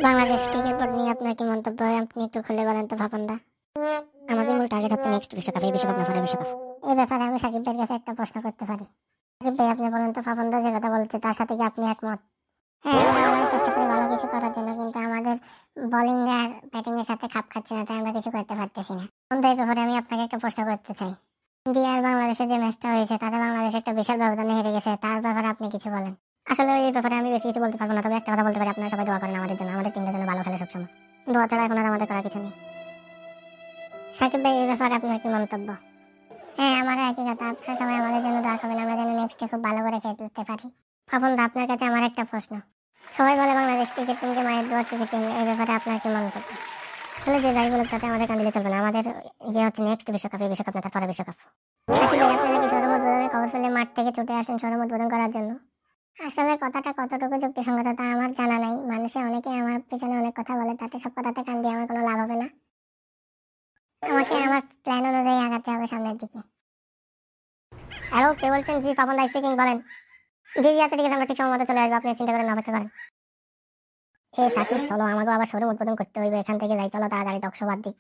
Bangladesh cricket board নিয়ে আপনার কি মন্তব্য হয় আপনি একটু খুলে বলেন তো ভাবনদা। আমাদের মূল টার্গেট হচ্ছে নেক্সট বিশ্বকাপ, এই বিশ্বকাপ না পরের বিশ্বকাপ। এই ব্যাপারে আমি সাকিব ভাইয়ের কাছে একটা প্রশ্ন করতে পারি? সাকিব ভাই, আপনি বলেন তো, ভাবনদা যে কথা বলছে তার সাথে কি আপনি একমত? হ্যাঁ, আমরা চেষ্টা করি ভালো কিছু করার জন্য, কিন্তু আমাদের বোলিং আর ব্যাটিং এর সাথে খাপ খাচ্ছে না, তাই আমরা কিছু করতে পারতেছি না। বন্ধু, এই ব্যাপারে আমি আপনাকে একটা প্রশ্ন করতে চাই। ইন্ডিয়া আর বাংলাদেশের যে ম্যাচটা হয়েছে তাতে বাংলাদেশ একটা বিশাল ব্যবধানে হেরে গেছে, তার ব্যাপারে আপনি কিছু বলেন। আসলে এই ব্যাপারে আমি বেশি কিছু বলতে পারবো না, তবে একটা কথা বলতে পারি, আপনারা সবাই দোয়া করেন আমাদের জন্য, আমাদের টিমটা যেন ভালো খেলে সবসময়। দোয়া ছাড়া এখন আর আমাদের করার কিছু নেই। সাকিব ভাই, এই ব্যাপারে আপনার কি মন্তব্য? হ্যাঁ, আমারও একই কথা। আপনার সবাই আমাদের জন্য দোয়া করবেন, আমরা যেন নেক্সটে খুব ভালো করে খেলতে পারি। ভাবনদা, আপনার কাছে আমার একটা প্রশ্ন। সবাই বলে বাংলাদেশ ক্রিকেট টিমকে মায়ের দোয়া ক্রিকেট টিম, এই ব্যাপারে আপনার কি মন্তব্য? আসলে যে যাই বলুক তাতে আমাদের কান দিলে চলবে না, আমাদের ইয়ে হচ্ছে নেক্সট বিশ্বকাপ, এই বিশ্বকাপ না তার পরের বিশ্বকাপ। সাকিব ভাই, আপনারা কি শোরুম উদ্বোধনের খবর পেলে মাঠ থেকে ছুটে আসেন শোরুম উদ্বোধন করার জন্য? আসলে কথাটা কতটুকু যুক্তিসঙ্গত তা আমার জানা নাই। মানুষে অনেকে আমার পিছনে অনেক কথা বলে, তাতে সব কথাতে কান দিয়ে আমার কোনো লাভ হবে না। আমাকে আমার প্ল্যান অনুযায়ী আগাতে হবে সামনের দিকে। হ্যালো, কে বলছেন? জি, পাপন দা স্পিকিং, বলেন। জি জি, আচ্ছা ঠিক আছে, আমরা ঠিক সময় মতো চলে আসবো, আপনি চিন্তা করেন না, অপেক্ষা করেন। সাকিব, চলো আমাকে আবার শোরুম উদ্বোধন করতে হইবে, এখান থেকে যাই, চলো তাড়াতাড়ি টকশো বাদ দিই।